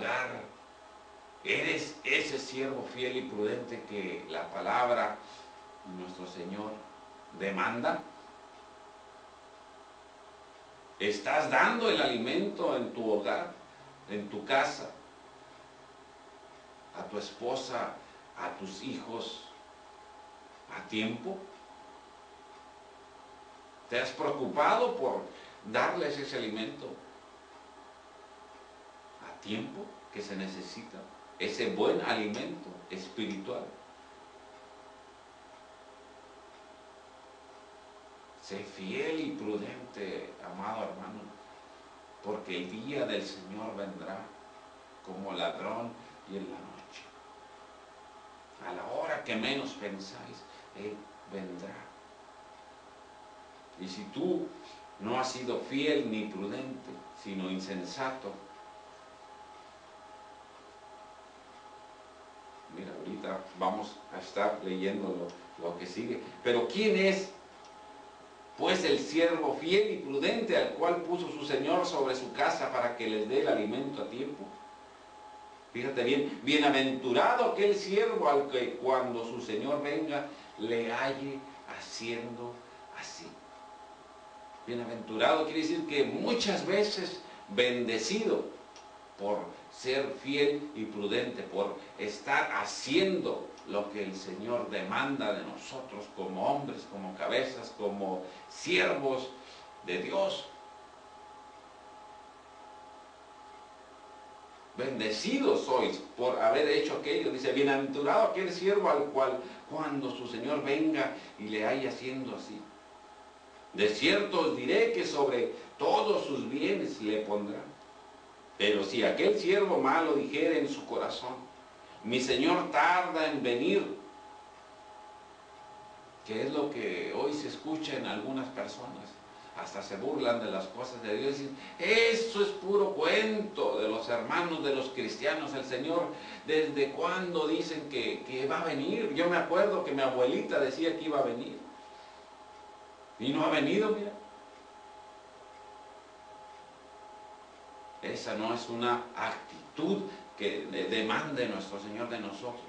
hogar. ¿Eres ese siervo fiel y prudente que la palabra de nuestro Señor demanda? ¿Estás dando el alimento en tu hogar, en tu casa, a tu esposa, a tus hijos, a tiempo? ¿Te has preocupado por darles ese alimento a tiempo que se necesita? Ese buen alimento espiritual. Sé fiel y prudente, amado hermano, porque el día del Señor vendrá como ladrón y en la noche. A la hora que menos pensáis, Él vendrá. Y si tú no has sido fiel ni prudente, sino insensato, mira, ahorita vamos a estar leyendo lo que sigue. Pero ¿quién es, pues, el siervo fiel y prudente al cual puso su Señor sobre su casa para que les dé el alimento a tiempo? Fíjate bien, bienaventurado aquel siervo al que cuando su Señor venga le halle haciendo así. Bienaventurado quiere decir que muchas veces bendecido por ser fiel y prudente, por estar haciendo lo que el Señor demanda de nosotros como hombres, como cabezas, como siervos de Dios. Bendecidos sois por haber hecho aquello. Dice, bienaventurado aquel siervo al cual cuando su Señor venga y le haya haciendo así. De cierto os diré que sobre todos sus bienes le pondrá. Pero si aquel siervo malo dijere en su corazón, mi Señor tarda en venir, que es lo que hoy se escucha en algunas personas, hasta se burlan de las cosas de Dios, y dicen, eso es puro cuento de los hermanos, de los cristianos. El Señor, ¿desde cuándo dicen que va a venir? Yo me acuerdo que mi abuelita decía que iba a venir, y no ha venido, mira. Esa no es una actitud que demande nuestro Señor de nosotros.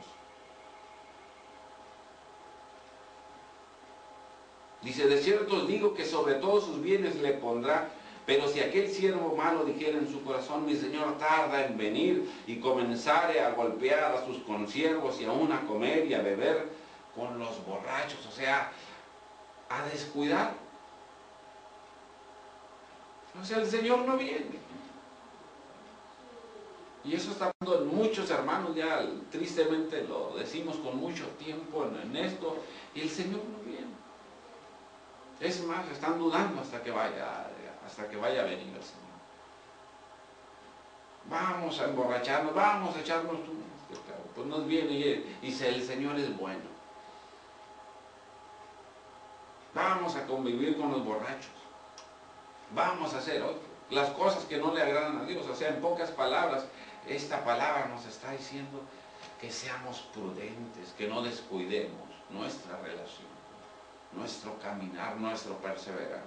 Dice, de cierto os digo que sobre todos sus bienes le pondrá, pero si aquel siervo malo dijera en su corazón, mi Señor tarda en venir, y comenzare a golpear a sus consiervos y aún a comer y a beber con los borrachos, o sea, a descuidar. O sea, el Señor no viene. Y eso está pasando en muchos hermanos, ya tristemente lo decimos con mucho tiempo en esto, y el Señor no viene. Es más, están dudando hasta que vaya a venir el Señor. Vamos a emborracharnos, vamos a echarnos un... Pues nos viene y dice, el Señor es bueno. Vamos a convivir con los borrachos. Vamos a hacer las cosas que no le agradan a Dios. O sea, en pocas palabras, esta palabra nos está diciendo que seamos prudentes, que no descuidemos nuestra relación, nuestro caminar, nuestro perseverar.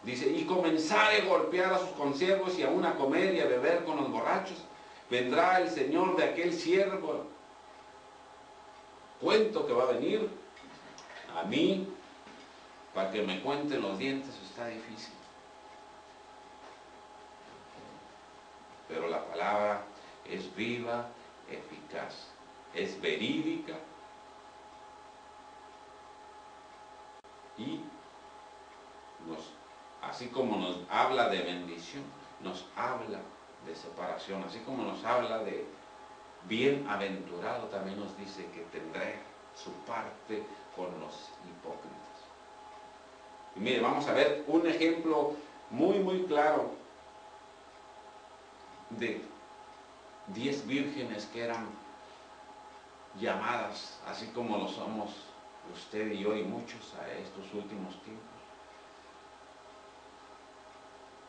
Dice, y comenzare a golpear a sus consiervos y aún a comer y a beber con los borrachos, vendrá el Señor de aquel siervo. Cuento que va a venir a mí para que me cuenten los dientes, está difícil. Pero la palabra es viva, eficaz, es verídica y así como nos habla de bendición, nos habla de separación, así como nos habla de bienaventurado, también nos dice que tendrá su parte con los hipócritas. Y mire, vamos a ver un ejemplo muy muy claro de 10 vírgenes que eran llamadas, así como lo somos usted y yo y muchos a estos últimos tiempos.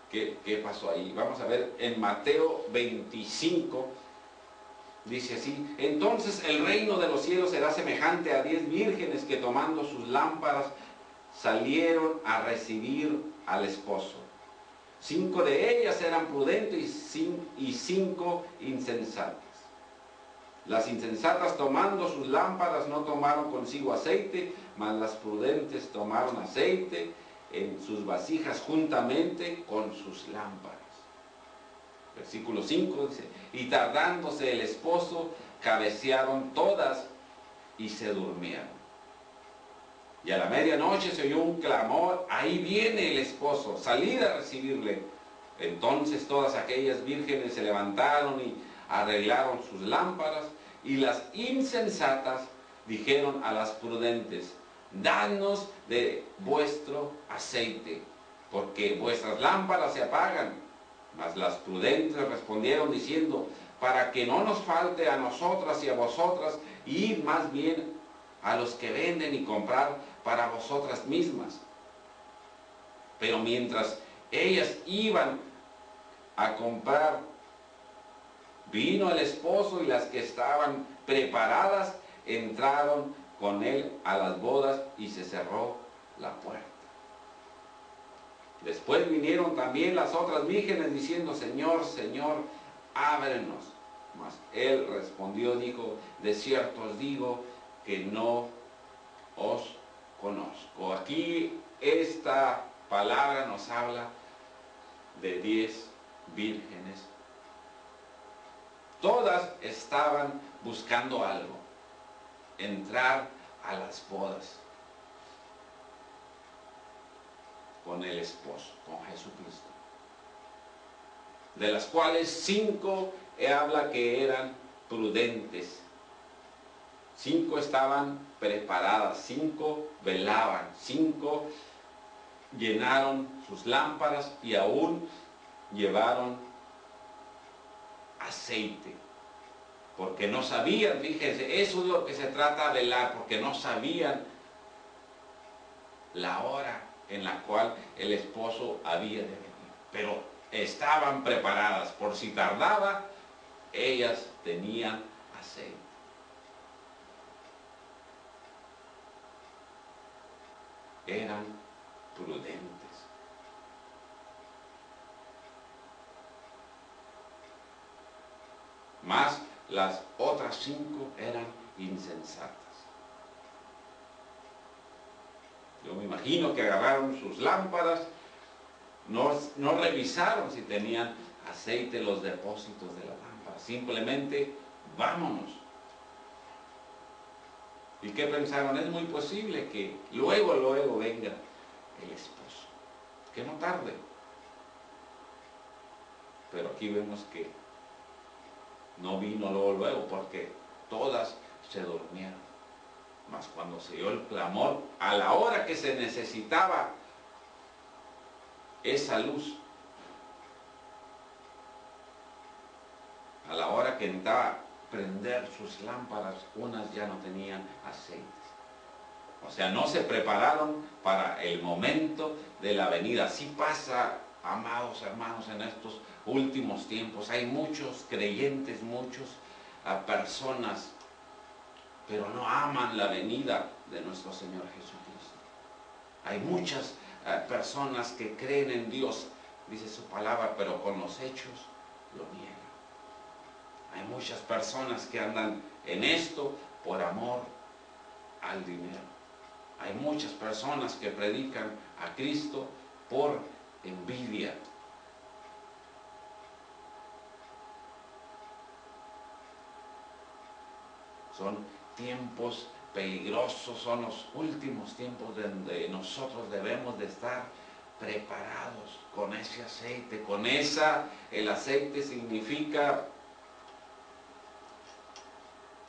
¿Qué pasó ahí? Vamos a ver en Mateo 25, dice así, entonces el reino de los cielos será semejante a 10 vírgenes que tomando sus lámparas salieron a recibir al esposo. 5 de ellas eran prudentes y 5 insensatas. Las insensatas, tomando sus lámparas, no tomaron consigo aceite, mas las prudentes tomaron aceite en sus vasijas juntamente con sus lámparas. Versículo 5 dice, y tardándose el esposo, cabecearon todas y se durmieron. Y a la medianoche se oyó un clamor, ahí viene el esposo, salid a recibirle. Entonces todas aquellas vírgenes se levantaron y arreglaron sus lámparas, y las insensatas dijeron a las prudentes, dadnos de vuestro aceite, porque vuestras lámparas se apagan. Mas las prudentes respondieron diciendo, para que no nos falte a nosotras y a vosotras, id más bien a los que venden y comprar para vosotras mismas. Pero mientras ellas iban a comprar, vino el esposo, y las que estaban preparadas entraron con él a las bodas, y se cerró la puerta. Después vinieron también las otras vírgenes diciendo, Señor, Señor, ábrenos. Mas él respondió, dijo, de cierto os digo que no os conozco. Aquí esta palabra nos habla de 10 vírgenes. Todas estaban buscando algo, entrar a las bodas con el esposo, con Jesucristo. De las cuales 5 habla que eran prudentes. 5 estaban preparadas, 5 velaban, 5 llenaron sus lámparas y aún llevaron aceite. Porque no sabían, fíjense, eso es lo que se trata de velar, porque no sabían la hora en la cual el esposo había de venir. Pero estaban preparadas, por si tardaba, ellas tenían aceite. Eran prudentes. Mas las otras 5 eran insensatas. Yo me imagino que agarraron sus lámparas, no revisaron si tenían aceite los depósitos de la lámpara, simplemente vámonos. ¿Y qué pensaron? Es muy posible que luego venga el esposo, que no tarde. Pero aquí vemos que no vino luego, porque todas se durmieron. Mas cuando se oyó el clamor, a la hora que se necesitaba esa luz, a la hora que necesitaba prender sus lámparas, unas ya no tenían aceites. O sea, no se prepararon para el momento de la venida. Así pasa, amados hermanos, en estos últimos tiempos. Hay muchos creyentes, muchas personas, pero no aman la venida de nuestro Señor Jesucristo. Hay muchas personas que creen en Dios, dice su palabra, pero con los hechos lo niegan. Hay muchas personas que andan en esto por amor al dinero. Hay muchas personas que predican a Cristo por envidia. Son tiempos peligrosos, son los últimos tiempos donde nosotros debemos de estar preparados con ese aceite, el aceite significa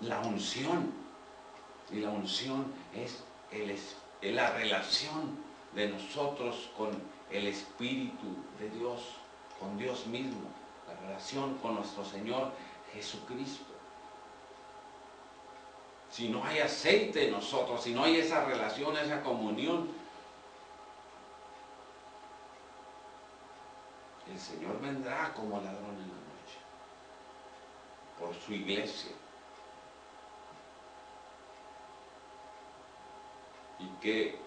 la unción, y la unción es la relación de nosotros con el Espíritu de Dios, con Dios mismo, la relación con nuestro Señor Jesucristo. Si no hay aceite en nosotros, si no hay esa relación, esa comunión, el Señor vendrá como ladrón en la noche por su iglesia. Y que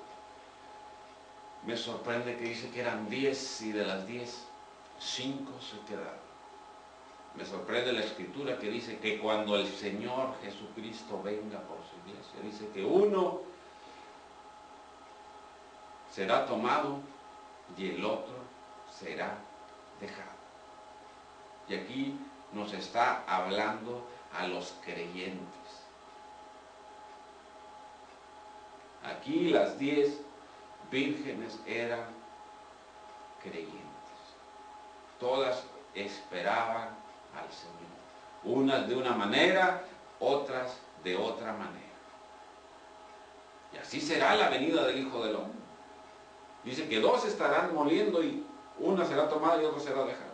Me sorprende que dice que eran 10 y de las 10, 5 se quedaron. Me sorprende la escritura que dice que cuando el Señor Jesucristo venga por su iglesia, dice que uno será tomado y el otro será dejado. Y aquí nos está hablando a los creyentes. Aquí las 10 vírgenes eran creyentes. Todas esperaban al Señor. Unas de una manera, otras de otra manera. Y así será la venida del Hijo del Hombre. Dice que 2 estarán moliendo y una será tomada y otra será dejada.